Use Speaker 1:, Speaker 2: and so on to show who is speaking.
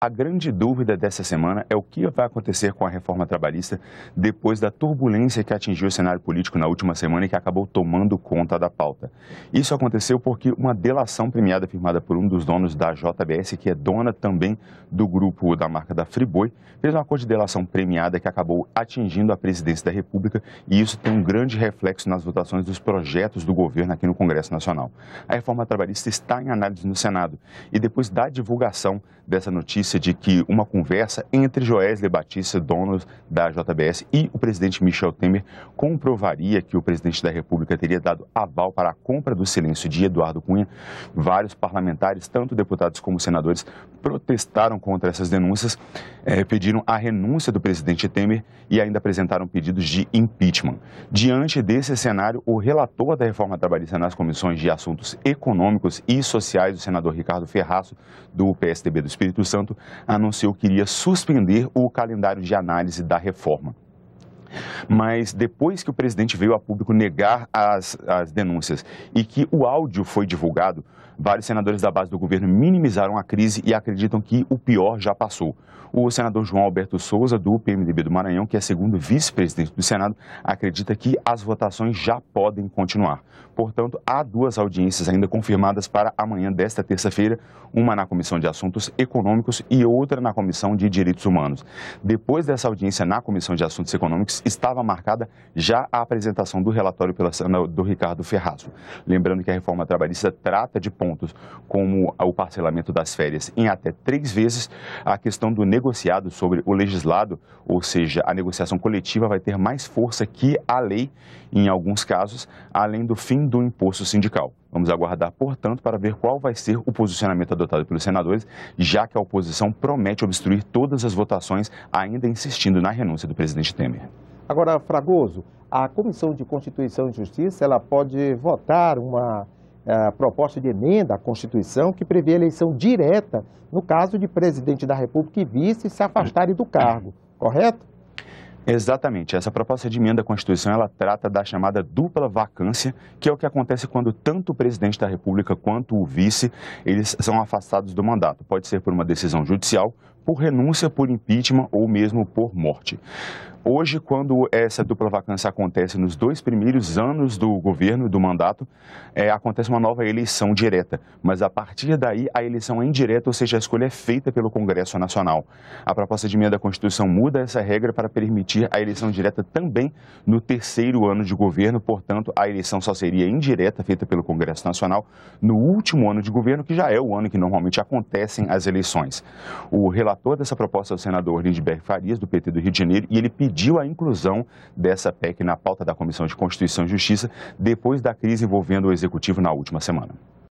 Speaker 1: A grande dúvida dessa semana é o que vai acontecer com a reforma trabalhista depois da turbulência que atingiu o cenário político na última semana e que acabou tomando conta da pauta. Isso aconteceu porque uma delação premiada firmada por um dos donos da JBS, que é dona também do grupo da marca da Friboi, fez um acordo de delação premiada que acabou atingindo a presidência da República, e isso tem um grande reflexo nas votações dos projetos do governo aqui no Congresso Nacional. A reforma trabalhista está em análise no Senado e depois da divulgação dessa notícia de que uma conversa entre Joesley Batista, dono da JBS, e o presidente Michel Temer comprovaria que o presidente da República teria dado aval para a compra do silêncio de Eduardo Cunha, vários parlamentares, tanto deputados como senadores, protestaram contra essas denúncias, pediram a renúncia do presidente Temer e ainda apresentaram pedidos de impeachment. Diante desse cenário, o relator da reforma trabalhista nas comissões de assuntos econômicos e sociais, o senador Ricardo Ferraço, do PSDB do Espírito Santo, anunciou que iria suspender o calendário de análise da reforma. Mas depois que o presidente veio a público negar as denúncias e que o áudio foi divulgado, vários senadores da base do governo minimizaram a crise e acreditam que o pior já passou. O senador João Alberto Souza, do PMDB do Maranhão, que é segundo vice-presidente do Senado, acredita que as votações já podem continuar. Portanto, há duas audiências ainda confirmadas para amanhã desta terça-feira, uma na Comissão de Assuntos Econômicos e outra na Comissão de Direitos Humanos. Depois dessa audiência na Comissão de Assuntos Econômicos, estava marcada já a apresentação do relatório pelo senador Ricardo Ferraço. Lembrando que a reforma trabalhista trata de pontos como o parcelamento das férias em até 3 vezes, a questão do negociado sobre o legislado, ou seja, a negociação coletiva vai ter mais força que a lei em alguns casos, além do fim do imposto sindical. Vamos aguardar, portanto, para ver qual vai ser o posicionamento adotado pelos senadores, já que a oposição promete obstruir todas as votações, ainda insistindo na renúncia do presidente Temer.
Speaker 2: Agora, Fragoso, a Comissão de Constituição e Justiça ela pode votar uma proposta de emenda à Constituição que prevê eleição direta no caso de presidente da República e vice se afastarem do cargo, correto?
Speaker 1: Exatamente. Essa proposta de emenda à Constituição, ela trata da chamada dupla vacância, que é o que acontece quando tanto o presidente da República quanto o vice, eles são afastados do mandato. Pode ser por uma decisão judicial, por renúncia, por impeachment ou mesmo por morte. Hoje, quando essa dupla vacância acontece nos 2 primeiros anos do governo, do mandato, acontece uma nova eleição direta. Mas a partir daí, a eleição é indireta, ou seja, a escolha é feita pelo Congresso Nacional. A proposta de emenda à Constituição muda essa regra para permitir a eleição direta também no 3º ano de governo. Portanto, a eleição só seria indireta, feita pelo Congresso Nacional, no último ano de governo, que já é o ano que normalmente acontecem as eleições. O relator dessa proposta é o senador Lindbergh Farias, do PT do Rio de Janeiro, e ele pediu a inclusão dessa PEC na pauta da Comissão de Constituição e Justiça depois da crise envolvendo o Executivo na última semana.